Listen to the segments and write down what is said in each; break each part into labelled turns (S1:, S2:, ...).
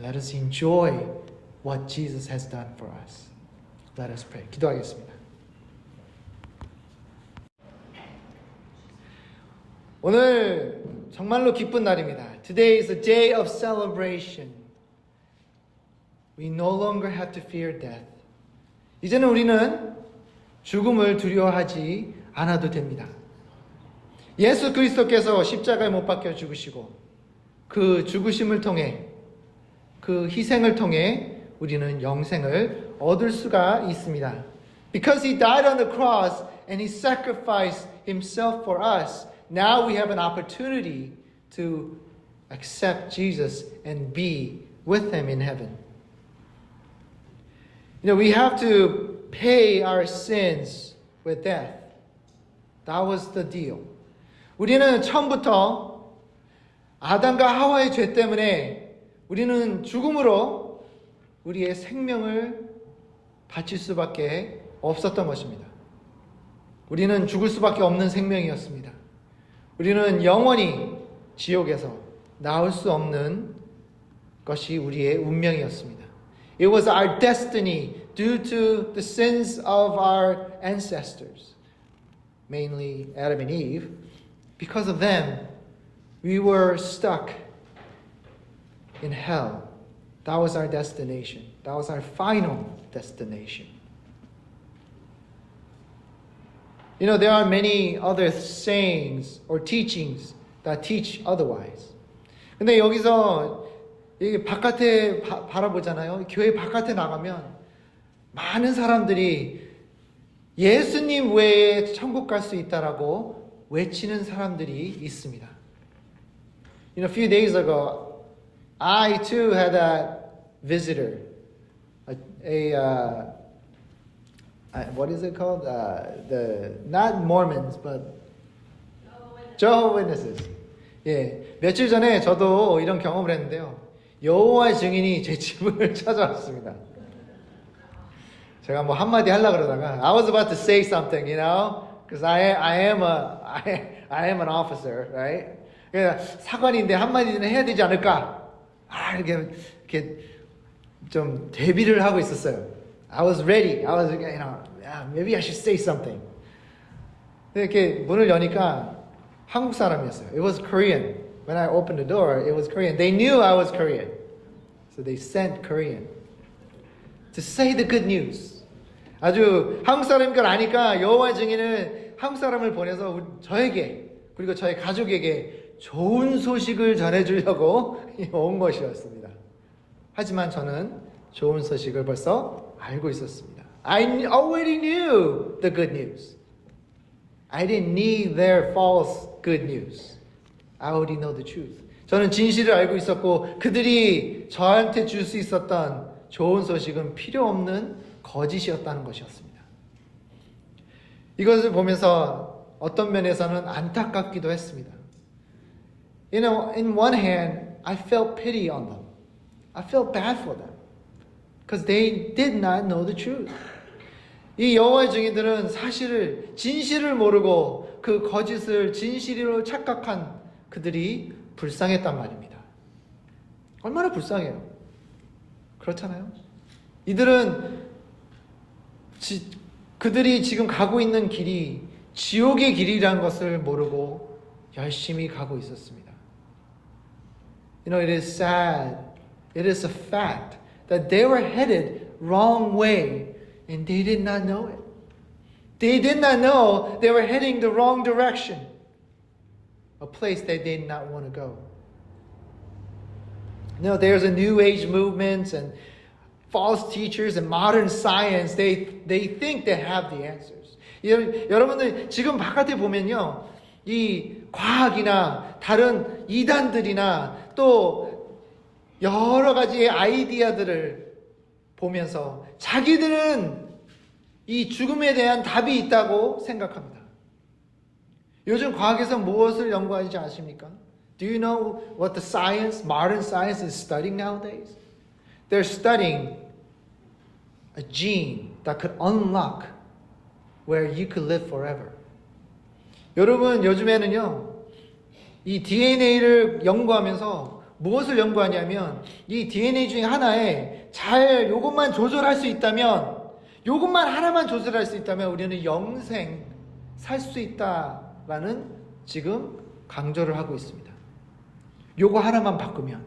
S1: Let us enjoy what Jesus has done for us. Let us pray. 기도하겠습니다. 오늘 정말로 기쁜 날입니다. Today is a day of celebration. We no longer have to fear death. 이제는 우리는 죽음을 두려워하지 않아도 됩니다. 예수 그리스도께서 십자가에 못 박혀 죽으시고 그 죽으심을 통해 그 희생을 통해 우리는 영생을 얻을 수가 있습니다. Because he died on the cross and he sacrificed himself for us, now we have an opportunity to accept Jesus and be with him in heaven. You know, we have to pay our sins with death. That was the deal. 우리는 처음부터 아담과 하와의 죄 때문에 우리는 죽음으로 우리의 생명을 바칠 수밖에 없었던 것입니다. 우리는 죽을 수밖에 없는 생명이었습니다. 우리는 영원히 지옥에서 나올 수 없는 것이 우리의 운명이었습니다. It was our destiny due to the sins of our ancestors, mainly Adam and Eve. Because of them, we were stuck in hell. That was our destination. That was our final destination. You know, there are many other sayings or teachings that teach otherwise. 근데 여기서 여기 바깥에 바라보잖아요. 교회 바깥에 나가면 많은 사람들이 예수님 외에 천국 갈 수 있다라고 외치는 사람들이 있습니다. You know, a few days ago, I too had a visitor, what is it called? Not Mormons, but Jehovah's Witnesses. 예, 며칠 전에 저도 이런 경험을 했는데요. 여호와의 증인이 제 집을 찾아왔습니다. 제가 뭐 한마디 하려고 그러다가 I was about to say something, you know, because I am an officer, right? 그러니까 사관인데 한마디는 해야 되지 않을까? 이렇게 좀 대비를 하고 있었어요. I was ready. I was, you know, maybe I should say something. 이렇게 문을 여니까 한국 사람이었어요. It was Korean. When I opened the door, it was Korean. They knew I was Korean. So they sent Korean to say the good news. 아주 한국 사람인 걸 아니까 여호와의 증인은 한국 사람을 보내서 저에게 그리고 저희 가족에게 좋은 소식을 전해주려고 온 것이었습니다. 하지만 저는 좋은 소식을 벌써 알고 있었습니다. I already knew the good news. I didn't need their false good news. I already know the truth. 저는 진실을 알고 있었고 그들이 저한테 줄 수 있었던 좋은 소식은 필요 없는 거짓이었다는 것이었습니다. 이것을 보면서 어떤 면에서는 안타깝기도 했습니다. You know, in one hand, I felt pity on them. I felt bad for them. Because they did not know the truth. 이 여호와의 증인들은 사실을, 진실을 모르고 그 거짓을 진실로 착각한 그들이 불쌍했단 말입니다. 얼마나 불쌍해요. 그렇잖아요. 이들은 그들이 지금 가고 있는 길이 지옥의 길이라는 것을 모르고 열심히 가고 있었습니다. You know, it is sad. It is a fact that they were headed wrong way and they did not know it. They did not know they were heading the wrong direction. A place they did not want to go. You know, there's a new age movement and false teachers and modern science. They think they have the answers. 여러분들 지금 바깥에 보면요. 이 과학이나 다른 이단들이나 또 여러 가지의 아이디어들을 보면서 자기들은 이 죽음에 대한 답이 있다고 생각합니다. 요즘 과학에서 무엇을 연구하지 아십니까? Do you know what the science, modern science is studying nowadays? They're studying a gene that could unlock where you could live forever. 여러분 요즘에는요. 이 DNA를 연구하면서 무엇을 연구하냐면 이 DNA 중에 하나에 잘 요것만 조절할 수 있다면, 요것만 하나만 조절할 수 있다면 우리는 영생 살 수 있다라는 지금 강조를 하고 있습니다. 요거 하나만 바꾸면,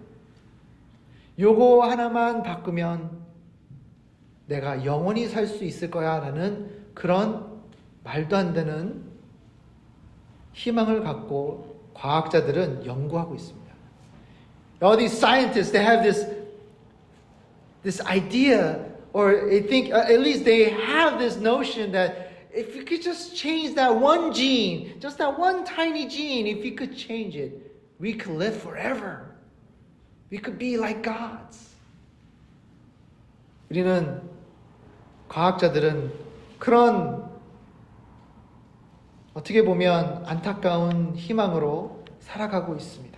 S1: 요거 하나만 바꾸면 내가 영원히 살 수 있을 거야 라는 그런 말도 안 되는 희망을 갖고 과학자들은 연구하고 있습니다. All these scientists, they have this idea, or they think, at least they have this notion that if you could just change that one gene, just that one tiny gene, if you could change it, we could live forever. We could be like gods. 우리는, 과학자들은 그런 어떻게 보면 안타까운 희망으로 살아가고 있습니다.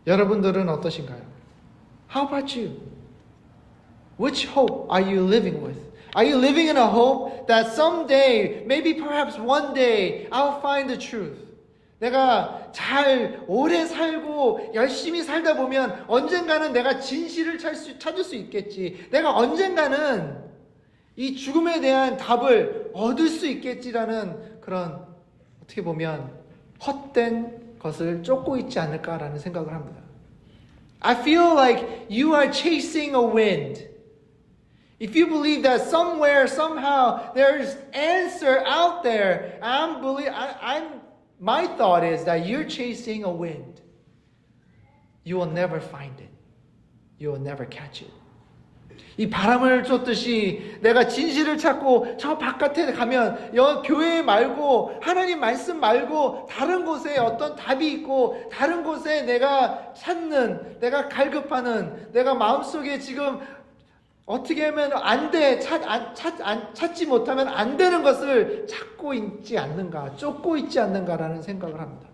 S1: 여러분들은 어떠신가요? How about you? Which hope are you living with? Are you living in a hope that someday, maybe perhaps one day, I'll find the truth? 내가 잘 오래 살고 열심히 살다 보면 언젠가는 내가 진실을 찾을 수 있겠지. 내가 언젠가는 이 죽음에 대한 답을 얻을 수 있겠지라는 그런, 어떻게 보면 헛된 것을 쫓고 있지 않을까라는 생각을 합니다. I feel like you are chasing a wind. If you believe that somewhere, somehow, there's answer out there, my thought is that you're chasing a wind. You will never find it. You will never catch it. 이 바람을 쫓듯이 내가 진실을 찾고 저 바깥에 가면 교회 말고 하나님 말씀 말고 다른 곳에 어떤 답이 있고 다른 곳에 내가 찾는, 내가 갈급하는, 내가 마음속에 지금 어떻게 하면 안 돼, 찾지 못하면 안 되는 것을 찾고 있지 않는가, 쫓고 있지 않는가라는 생각을 합니다.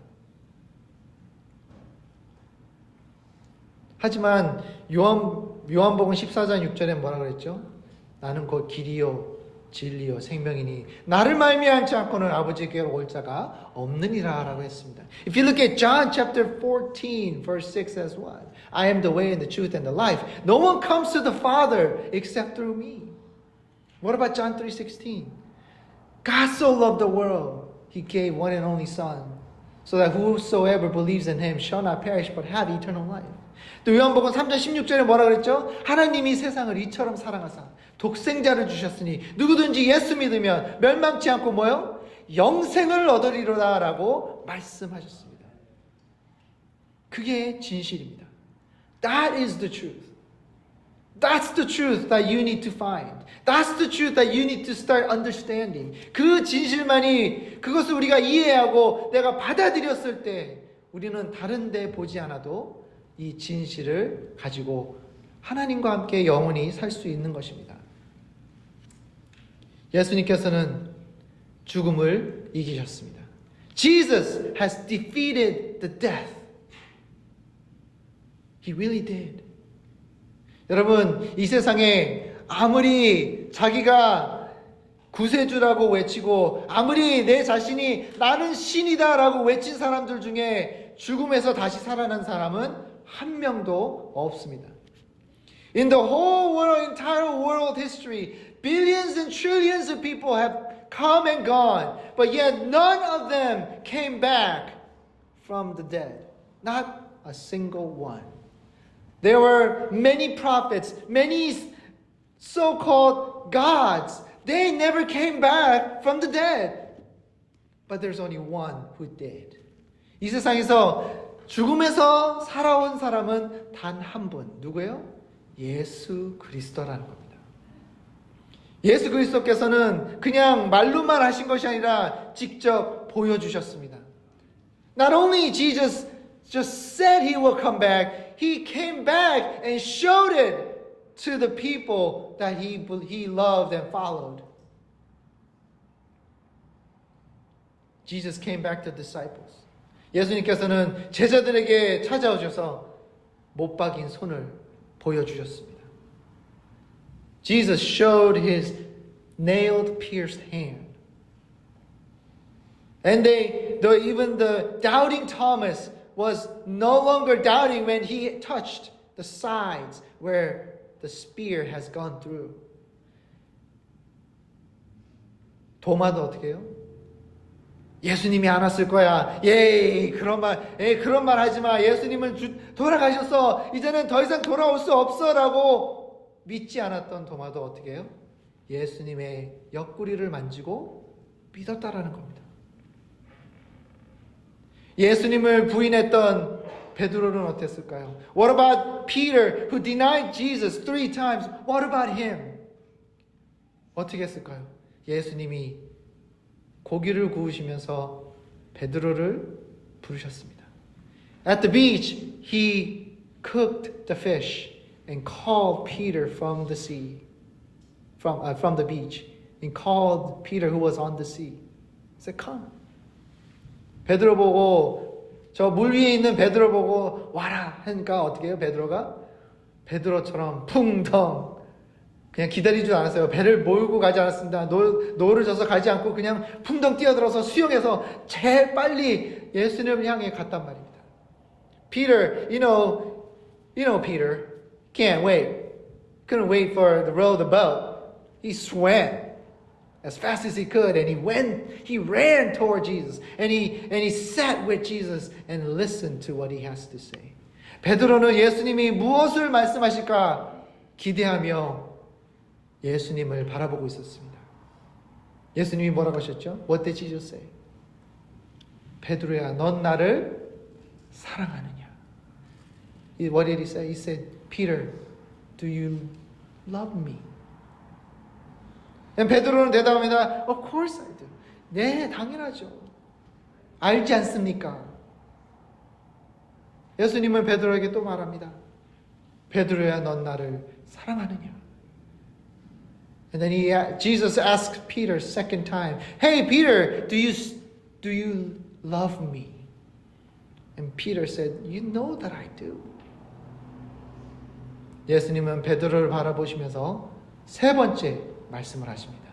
S1: 하지만 요한복음 14장 6절에 뭐라 그랬죠? 나는 곧 길이요 진리요 생명이니 나를 말미암지 않고는 아버지께로 올 자가 없느니라 라고 했습니다. If you look at John chapter 14 verse 6 says what? I am the way and the truth and the life. No one comes to the Father except through me. What about John 3:16? God so loved the world, He gave one and only Son, so that whosoever believes in Him shall not perish but have eternal life. 또 요한복음 3장 16절에 뭐라 그랬죠? 하나님이 세상을 이처럼 사랑하사 독생자를 주셨으니 누구든지 예수 믿으면 멸망치 않고 뭐요? 영생을 얻으리로다 라고 말씀하셨습니다. 그게 진실입니다. That is the truth. That's the truth that you need to find. That's the truth that you need to start understanding. 그 진실만이, 그것을 우리가 이해하고 내가 받아들였을 때 우리는 다른 데 보지 않아도 이 진실을 가지고 하나님과 함께 영원히 살 수 있는 것입니다. 예수님께서는 죽음을 이기셨습니다. Jesus has defeated the death. He really did. 여러분, 이 세상에 아무리 자기가 구세주라고 외치고 아무리 내 자신이 나는 신이다라고 외친 사람들 중에 죽음에서 다시 살아난 사람은 한 명도 없습니다. In the whole world, entire world history, billions and trillions of people have come and gone, but yet none of them came back from the dead. Not a single one. There were many prophets, many so-called gods. They never came back from the dead. But there's only one who did. 이 세상에서 죽음에서 살아온 사람은 단 한 분. 누구예요? 예수 그리스도라는 겁니다. 예수 그리스도께서는 그냥 말로만 하신 것이 아니라 직접 보여주셨습니다. Not only Jesus just said he will come back, he came back and showed it to the people that he loved and followed. Jesus came back to the disciples. 예수님께서는 제자들에게 찾아오셔서 못 박인 손을 보여주셨습니다. Jesus showed his nailed pierced hand. And even the doubting Thomas was no longer doubting when he touched the sides where the spear has gone through. 도마도 어떻게 해요? 예수님이 안 왔을 거야. 그런 말 하지 마. 예수님은 돌아가셨어. 이제는 더 이상 돌아올 수 없어. 라고 믿지 않았던 도마도 어떻게 해요? 예수님의 옆구리를 만지고 믿었다라는 겁니다. 예수님을 부인했던 베드로는 어땠을까요? What about Peter who denied Jesus 3 times? What about him? 어떻게 했을까요? 예수님이 고기를 구우시면서 베드로를 부르셨습니다. At the beach, he cooked the fish and called Peter from the sea, from the beach, and called Peter who was on the sea. He said, "Come." 베드로 보고 저 물 위에 있는 베드로 보고 와라 하니까 어떻게 해요? 베드로가 베드로처럼 풍덩 그냥 기다리지도 않았어요. 배를 몰고 가지 않았습니다. 노를 져서 가지 않고 그냥 풍덩 뛰어들어서 수영해서 제일 빨리 예수님을 향해 갔단 말입니다. Peter, you know Peter can't wait. Couldn't wait for the row of the boat. He swam as fast as he could, and he ran toward Jesus, and he sat with Jesus and listened to what he has to say. 베드로는 예수님이 무엇을 말씀하실까 기대하며 예수님을 바라보고 있었습니다. 예수님이 뭐라고 하셨죠? What did Jesus say? 베드로야, 넌 나를 사랑하느냐? What did he say? He said, Peter, do you love me? 베드로는 대답합니다. Of course I do. 네, 당연하죠. 알지 않습니까? 예수님은 베드로에게 또 말합니다. 베드로야, 넌 나를 사랑하느냐? And then Jesus asked Peter second time, "Hey Peter, do you love me?" And Peter said, "You know that I do." 예수님은 베드로를 바라보시면서 세 번째 말씀을 하십니다.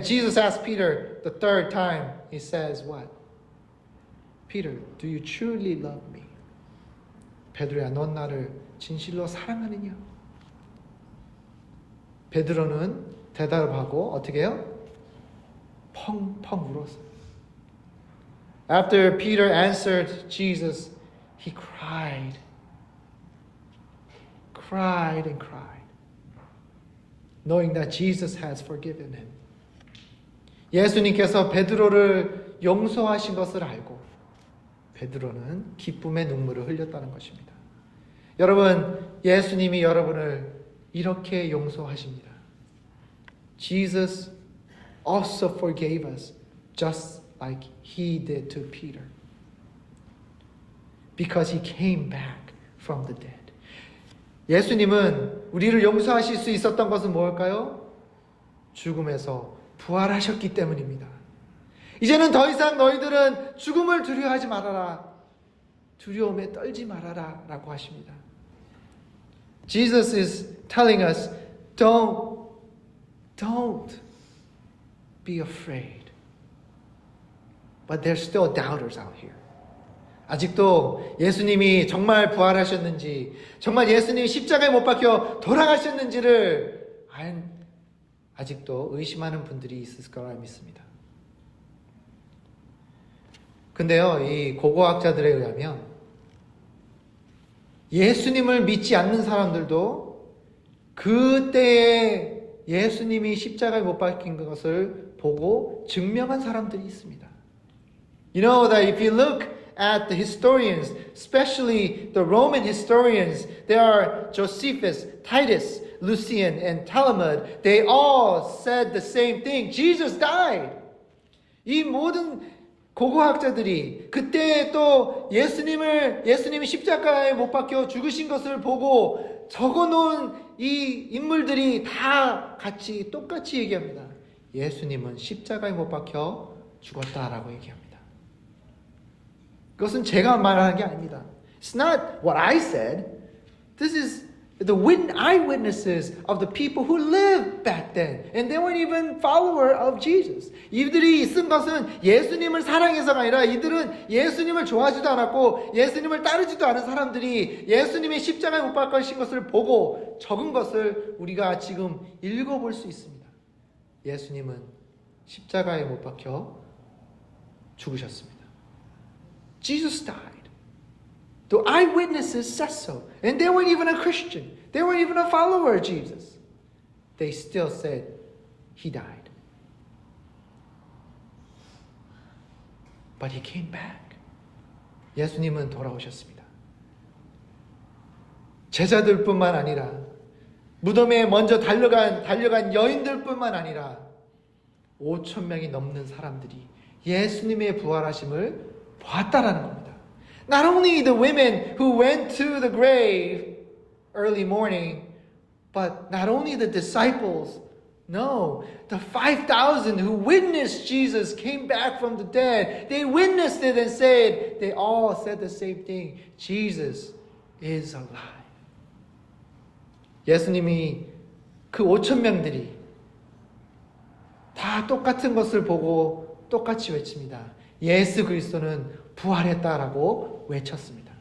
S1: Jesus asked Peter the third time. He says what? Peter, do you truly love me? 베드로야, 넌 나를 진실로 사랑하느냐? 베드로는 대답하고 어떻게 해요? 펑펑 울었어요. After Peter answered Jesus, he cried and cried, knowing that Jesus has forgiven him. 예수님께서 베드로를 용서하신 것을 알고 베드로는 기쁨의 눈물을 흘렸다는 것입니다. 여러분, 예수님이 여러분을 이렇게 용서하십니다. Jesus also forgave us just like he did to Peter. Because he came back from the dead. 예수님은 우리를 용서하실 수 있었던 것은 무엇일까요? 죽음에서 부활하셨기 때문입니다. 이제는 더 이상 너희들은 죽음을 두려워하지 말아라. 두려움에 떨지 말아라 라고 하십니다. Jesus is telling us, don't be afraid. But there's still doubters out here. 아직도 예수님이 정말 부활하셨는지, 정말 예수님이 십자가에 못 박혀 돌아가셨는지를 아직도 의심하는 분들이 있을 거라 믿습니다. 근데요, 이 고고학자들에 의하면 예수님을 믿지 않는 사람들도 그때에 예수님이 십자가에 못 박힌 것을 보고 증명한 사람들이 있습니다. You know that if you look at the historians, especially the Roman historians, there are Josephus, Titus, Lucian, and Talmud. They all said the same thing. Jesus died. 이 모든 고고학자들이 그때 또 예수님이 십자가에 못 박혀 죽으신 것을 보고 적어놓은 이 인물들이 다 똑같이 얘기합니다. 예수님은 십자가에 못 박혀 죽었다라고 얘기합니다. 그것은 제가 말하는 게 아닙니다. It's not what I said. This is the eyewitnesses of the people who lived back then. And they weren't even follower of Jesus. 이들이 쓴 것은 예수님을 사랑해서가 아니라 이들은 예수님을 좋아하지도 않았고 예수님을 따르지도 않은 사람들이 예수님의 십자가에 못 박히신 것을 보고 적은 것을 우리가 지금 읽어볼 수 있습니다. 예수님은 십자가에 못 박혀 죽으셨습니다. Jesus died. The eyewitnesses said so. And they weren't even a Christian. They weren't even a follower of Jesus. They still said, he died. But he came back. 예수님은 돌아오셨습니다. 제자들뿐만 아니라 무덤에 먼저 달려간 여인들뿐만 아니라 5,000명이 넘는 사람들이 예수님의 부활하심을 보았다라는 겁니다. Not only the women who went to the grave early morning, but not only the disciples, no, the 5,000 who witnessed Jesus came back from the dead. They witnessed it and they all said the same thing. Jesus is alive. 예수님이 그 5,000명들이 다 똑같은 것을 보고 똑같이 외칩니다. 예수 그리스도는 부활했다라고 외쳤습니다.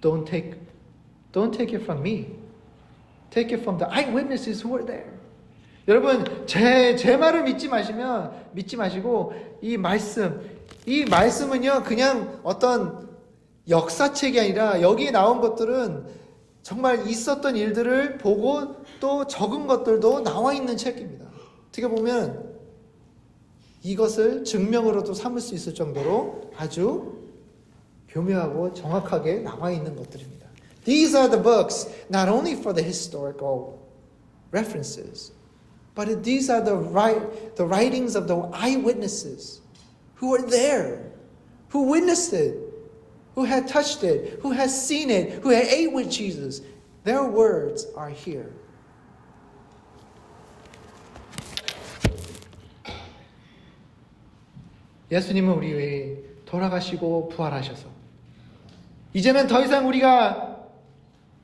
S1: Don't take it from me. Take it from the eyewitnesses who were there. 여러분 제 말을 믿지 마시고 이 말씀은요 그냥 어떤 역사책이 아니라 여기에 나온 것들은 정말 있었던 일들을 보고 또 적은 것들도 나와 있는 책입니다. 어떻게 보면 이것을 증명으로도 삼을 수 있을 정도로 아주 교묘하고 정확하게 나와 있는 것들입니다. These are the books not only for the historical references, but these are the writings of the eyewitnesses who were there, who witnessed it, who had touched it, who has seen it, who had ate with Jesus. Their words are here. 예수님은 우리 위해 돌아가시고 부활하셔서 이제는 더 이상 우리가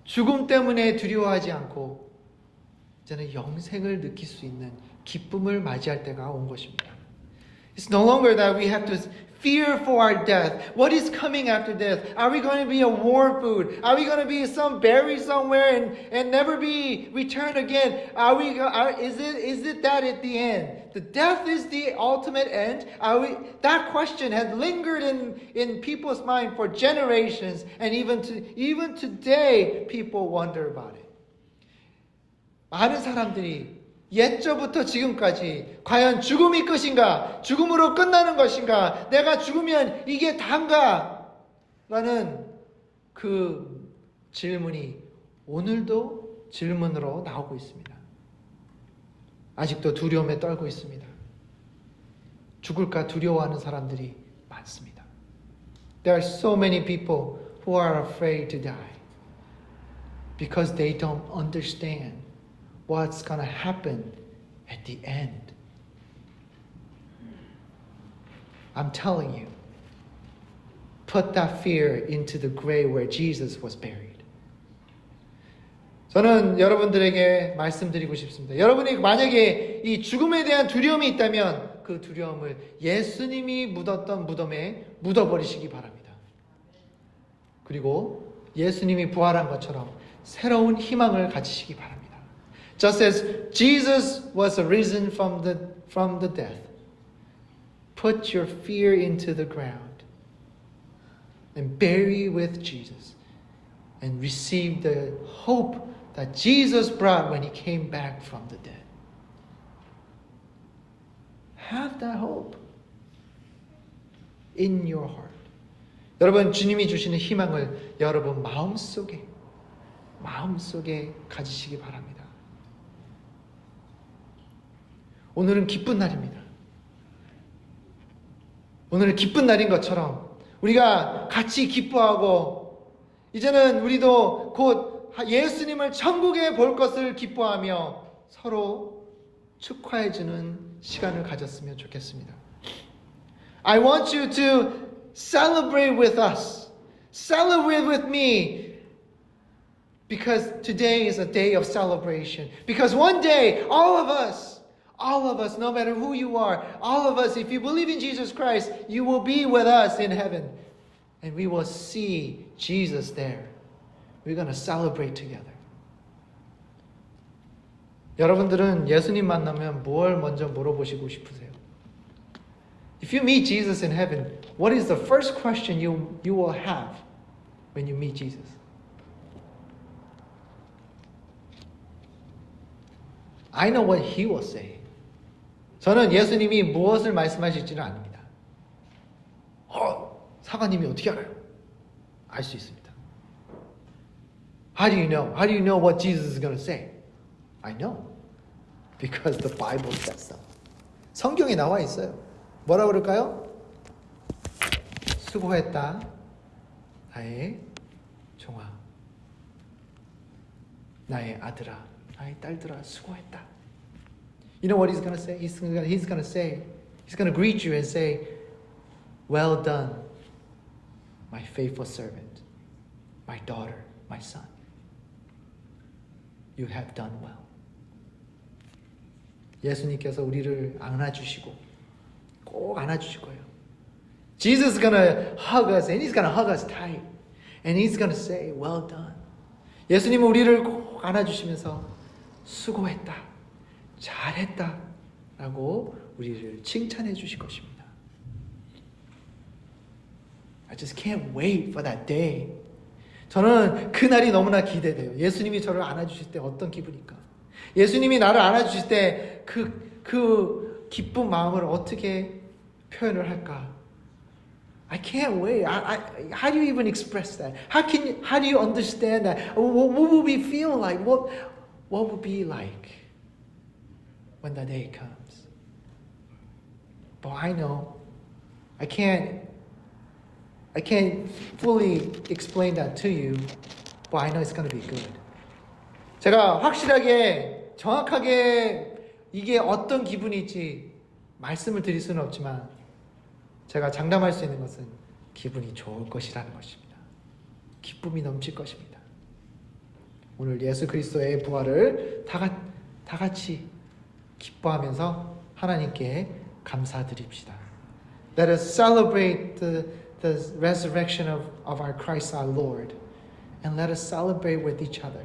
S1: 죽음 때문에 두려워하지 않고 이제는 영생을 느낄 수 있는 기쁨을 맞이할 때가 온 것입니다. It's no longer that we have to fear for our death. What is coming after death? Are we going to be a war food? Are we going to be buried somewhere and never be returned again? Is it that at the end? The death is the ultimate end? That question has lingered in people's mind for generations, and even today people wonder about it. 많은 사람들이 옛저부터 지금까지 과연 죽음이 끝인가? 죽음으로 끝나는 것인가? 내가 죽으면 이게 다인가? 라는 그 질문이 오늘도 질문으로 나오고 있습니다. 아직도 두려움에 떨고 있습니다. 죽을까 두려워하는 사람들이 많습니다. There are so many people who are afraid to die because they don't understand what's going to happen at the end. I'm telling you, put that fear into the grave where Jesus was buried. 저는 여러분들에게 말씀드리고 싶습니다. 여러분이 만약에 이 죽음에 대한 두려움이 있다면 그 두려움을 예수님이 묻었던 무덤에 묻어버리시기 바랍니다. 그리고 예수님이 부활한 것처럼 새로운 희망을 가지시기 바랍니다. Just as Jesus was risen from the death, put your fear into the ground and bury with Jesus and receive the hope that Jesus brought when he came back from the dead. Have that hope in your heart. 여러분 주님이 주시는 희망을 여러분 마음속에 가지시기 바랍니다. 오늘은 기쁜 날입니다. 오늘은 기쁜 날인 것처럼 우리가 같이 기뻐하고 이제는 우리도 곧 예수님을 천국에 볼 것을 기뻐하며 서로 축하해주는 시간을 가졌으면 좋겠습니다. I want you to celebrate with us. Celebrate with me Because today is a day of celebration. Because one day, all of us, no matter who you are, all of us, if you believe in Jesus Christ, you will be with us in heaven. And we will see Jesus there. We're going to celebrate together. 여러분들은 예수님 만나면 뭘 먼저 물어보시고 싶으세요? If you meet Jesus in heaven, what is the first question you will have when you meet Jesus? I know what he will say. 저는 예수님이 무엇을 말씀하실지는 압니다. 사관님이 어떻게 알아요? 알 수 있습니다. How do you know? How do you know what Jesus is going to say? I know. Because the Bible says so. 성경에 나와 있어요. 뭐라고 그럴까요? 수고했다. 나의 종아. 나의 아들아. 나의 딸들아. 수고했다. You know what he's going to say? He's going to greet you and say, well done, my faithful servant, my daughter, my son. You have done well. 예수님께서 우리를 안아주시고 꼭 안아주실 거예요. Jesus is going to hug us and he's going to hug us tight. And he's going to say, well done. 예수님은 우리를 꼭 안아주시면서 수고했다. 잘했다. 라고 우리를 칭찬해 주실 것입니다. I just can't wait for that day. 저는 그날이 너무나 기대돼요. 예수님이 저를 안아주실 때 어떤 기분일까? 예수님이 나를 안아주실 때 그 기쁜 마음을 어떻게 표현을 할까? I can't wait. How do you even express that? How do you understand that? What will we feel like? What will be like when that day comes? But I know I can't fully explain that to you, but I know it's going to be good. 제가 확실하게 정확하게 이게 어떤 기분일지 말씀을 드릴 수는 없지만 제가 장담할 수 있는 것은 기분이 좋을 것이라는 것입니다. 기쁨이 넘칠 것입니다. 오늘 예수 그리스도의 부활을 다 같이 기뻐하면서 하나님께 감사드립시다. Let us celebrate the resurrection of our Christ our Lord, and let us celebrate with each other.